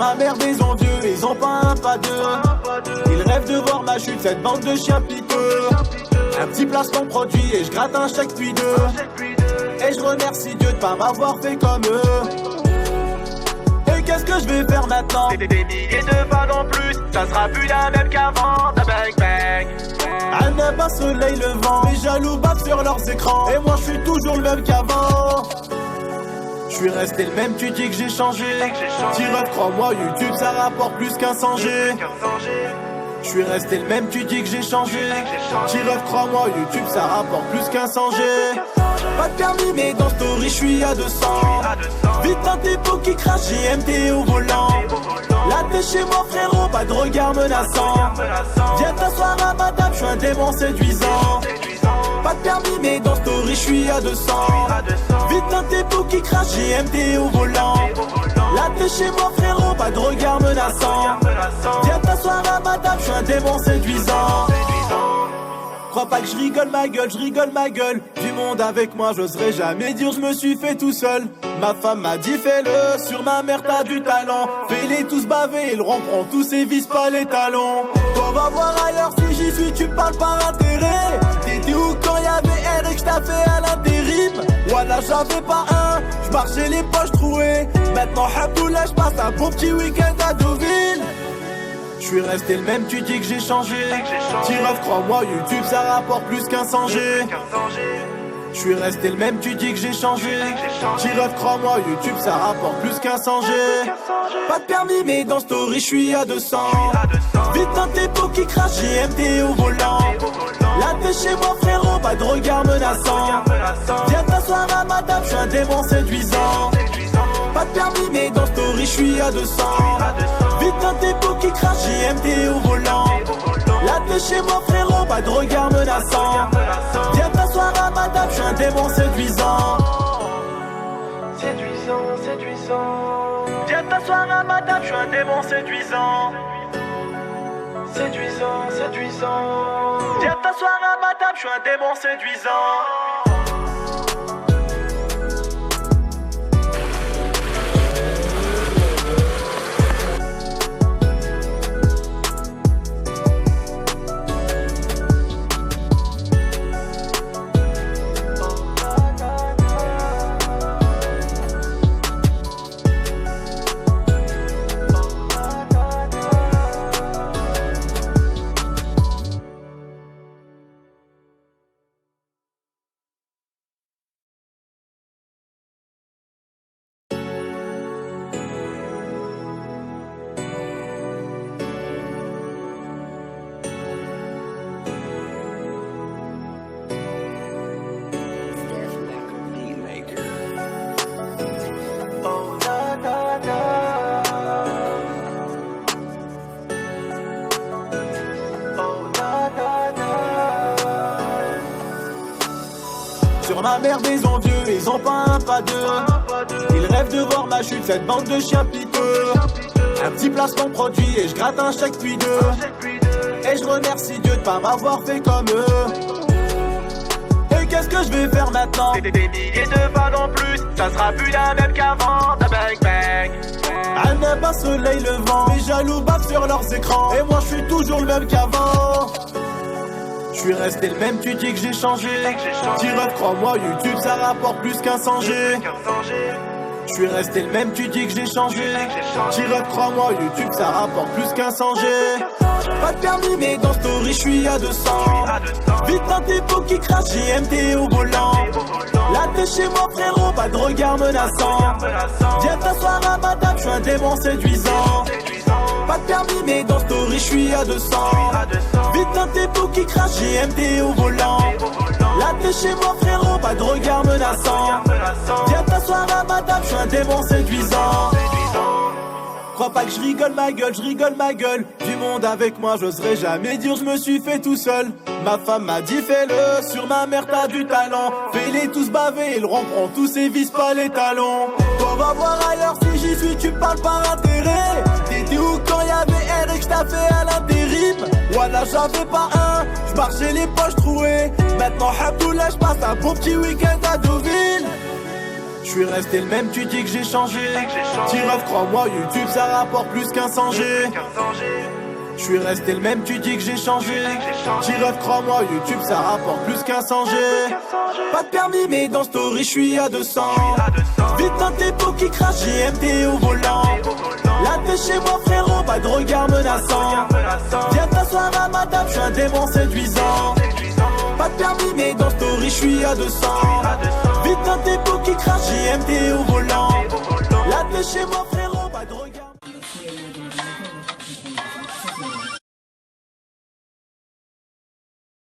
ma merde, ils ont vieux, ils ont pas un pas deux. Ils rêvent de voir ma chute, cette bande de chiens piteux. Un petit placement produit et je gratte un chèque puis deux. Et je remercie Dieu de pas m'avoir fait comme eux. Et qu'est-ce que je vais faire maintenant? Des milliers de balles en plus, ça sera plus la même qu'avant. Ta bang bang. Un aime un soleil levant, les jaloux battent sur leurs écrans. Et moi je suis toujours le même qu'avant. Je suis resté le même, tu dis que j'ai changé. Tiref, crois-moi, YouTube ça rapporte plus qu'un 100G. Je suis resté le même, tu dis que j'ai changé. Tiref, crois-moi, YouTube ça rapporte plus qu'un 100G. Pas de permis mais dans story je suis à 200. Vite un dépôt qui crache, GMT au volant. Là t'es chez moi frérot, pas de regard menaçant. Viens t'asseoir à ma table, je suis un démon séduisant. Pas de permis mais dans story je suis à 200. Vite un dépôt qui crache, GMT au volant. Là t'es chez moi frérot, pas de regard menaçant. Viens t'asseoir à ma table, je suis un démon séduisant. Crois pas que je rigole ma gueule. Du monde avec moi, j'oserais jamais dire je me suis fait tout seul. Ma femme m'a dit fais-le, sur ma mère t'as du talent. Fais-les tous baver, ils rompront tous et visent pas les talons. On va voir ailleurs si j'y suis, tu parles par intérêt. T'étais où quand y'avait R et que j't'a fait à l'intérim? Voilà j'avais pas un, j'marchais les poches trouées. Maintenant Habdoullah, j'passe un beau petit week-end à Deauville. Je suis resté le même, tu dis que j'ai changé. Tiref, crois-moi, YouTube ça rapporte plus qu'un 100G. Je suis resté le même, tu dis que j'ai changé. Tiref, crois-moi, YouTube ça rapporte plus qu'un 100G. Pas de permis mais dans story je suis à 200. Vite un dépôt qui crache, GMT au volant. Là t'es chez moi frérot, pas de regard menaçant. Viens t'asseoir à ma table, je suis un démon séduisant. Pas de permis mais dans story je suis à 200. Vite un dépôt qui crache, GMT au volant. Là t'es chez moi frérot, pas de regard menaçant. Viens t'asseoir à ma table, je suis un démon séduisant. Séduisant. Viens t'asseoir à ma table, je suis un démon séduisant. Séduisant. Viens t'asseoir à ma table, je suis un démon séduisant. Sur ma merde, ils ont vieux, ils ont pas un pas deux. Ils rêvent de voir ma chute, cette bande de chiens piteux. Un petit placement produit et je gratte un chèque puis deux. Et je remercie Dieu de pas m'avoir fait comme eux. Et qu'est-ce que je vais faire maintenant? Des milliers de balles en plus, ça sera plus la même qu'avant. Ta bang bang. Un aime un soleil levant, les jaloux battent sur leurs écrans. Et moi je suis toujours le même qu'avant. Je suis resté le même, tu dis que j'ai changé. Tiref, crois-moi, YouTube ça rapporte plus qu'un 100G. Je suis resté le même, tu dis que j'ai changé. Tiref, crois-moi, YouTube ça rapporte plus qu'un 100G. Pas de permis mais dans story je suis à 200. Vite un dépôt qui crache, GMT au volant. Là t'es chez moi frérot, pas de regard menaçant. Viens t'asseoir à ma table, je suis un démon séduisant. Pas de permis mais dans story je suis à 200. Vite un dépôt qui crache, GMT au volant. Là t'es chez moi frérot, pas de regard menaçant. Viens t'asseoir à ma table, je suis un démon séduisant. Crois pas que je rigole ma gueule. Du monde avec moi, j'oserais jamais dire je me suis fait tout seul. Ma femme m'a dit fais-le, sur ma mère t'as du talent. Fais-les tous baver, ils rompront tous et visent pas les talons. On va voir ailleurs si j'y suis, tu parles par intérêt. T'étais où quand y'avait R et que j't'a fait à l'intérim? Voilà j'avais pas un, j'marchais les poches trouées. Maintenant Habdoullah, j'passe un beau petit week-end à Deauville. Je J'suis resté le même, tu dis que j'ai changé. T-Ref, crois-moi, YouTube ça rapporte plus qu'un 100G. J'suis resté le même, tu dis que j'ai changé. T-Ref, crois-moi, YouTube ça rapporte plus qu'un 100G. Pas de permis, mais dans story j'suis à 200. Vite un tempo qui crache, GMT au volant. Là t'es chez moi frérot, pas de regard menaçant. Viens t'asseoir à ma table, j'suis un démon séduisant. Pas de permis, mais dans story j'suis à 200. Vite un tempo qui crache, GMT au volant. Là t'es chez moi frérot.